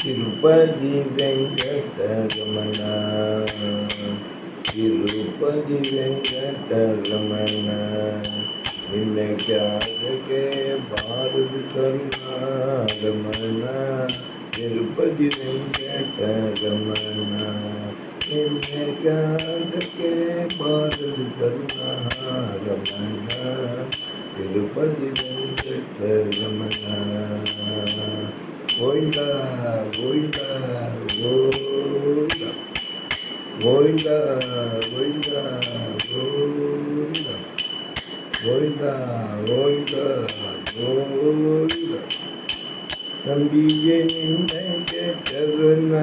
తిరుపతి వెంకటరమణ తిరుపతి వెంకటరమణ నిన్నకే భారత కరుణారమణ తిరుపతి వెంకటరమణ నిన్నకే భారత కరుణారమణ తిరుపతి వెంకటరమణ గోవిందా గోవిందా గోవిందా గోవిందా గోవిందా గోవిందా గోవిందా గోవిందా గోవిందా நம்பியே நின்னை கேட்டவன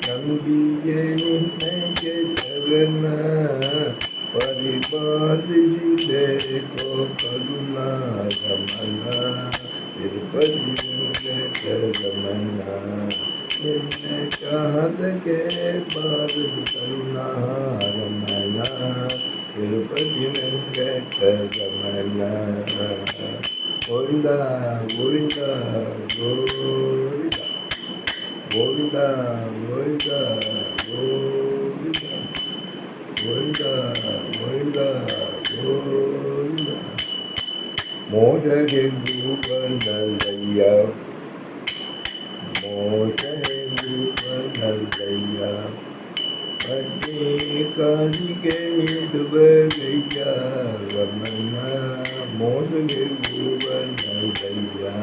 நம்பியே நின்னை கேட்டவன பரிபாலிசிலே கோ கருணாரமண திருப்பதி வெங்கடரமண நின்னை காதகே பாரத கருணாரமண திருப்பதி வெங்கடரமண கோவிந்தா கோவிந்தா கோவிந்தா கோவிந்தா கோவிந்தா கோவிந்தா கோவிந்தா கோவிந்தா கோவிந்தா மோசகென்று வந்தல்லையா மோசகென்று வந்தல்லையா பட்டே காசிகே நிடுவகையா ரமண மோசகென்று வந்தல்லையா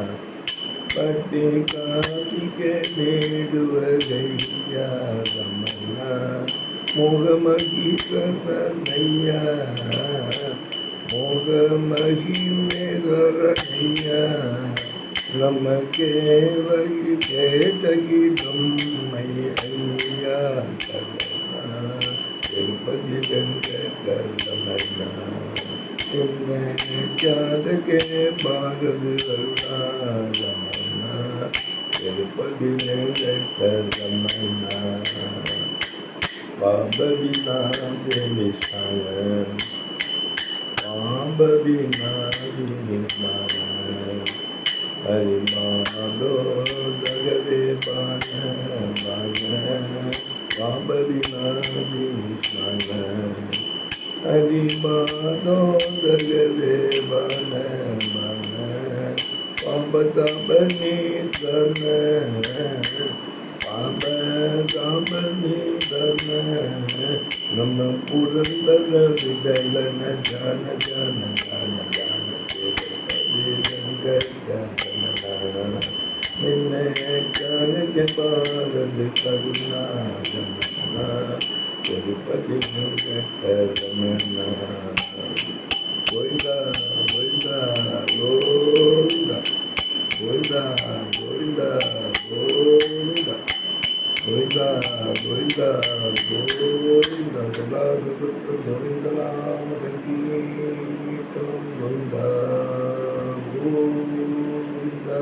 பட்டே காசிகே நிடுவகையா ரமண மோகமகிஷனையா மோகமகிமேகரணையா நமக்கே வகி கேட்டகிதம்மை ஐயா திருப்பதி வெங்கடரமண ஜாதகே பாரத கருணாரமண திருப்பதி வெங்கடரமண பாபவிநாசி நிஷ்ணான பாபவிநாசி நிஷ்ணான ஹரிமாதோ ஜகவே பான பான பாபவிநாசி நிஷ்ணான ஹரிமாதோ ஜகவே பான பான பாபதபனி தன நம்ம புரந்தர விகலன ஜன ஜன ஜன ஜன நின்னை காலக பாரத கருணாரமண திருப்பதி வெங்கடரமண கோவிந்தா கோவிந்தா கோவிந்தா கோவிந்தா கோவிந்தா கோவிந்தா கோவிந்தா கோவிந்தா கோவிந்தா சதா சதுர்த்த கோவிந்த நாம சங்கீர்த்தனம் கோவிந்தா கோவிந்தா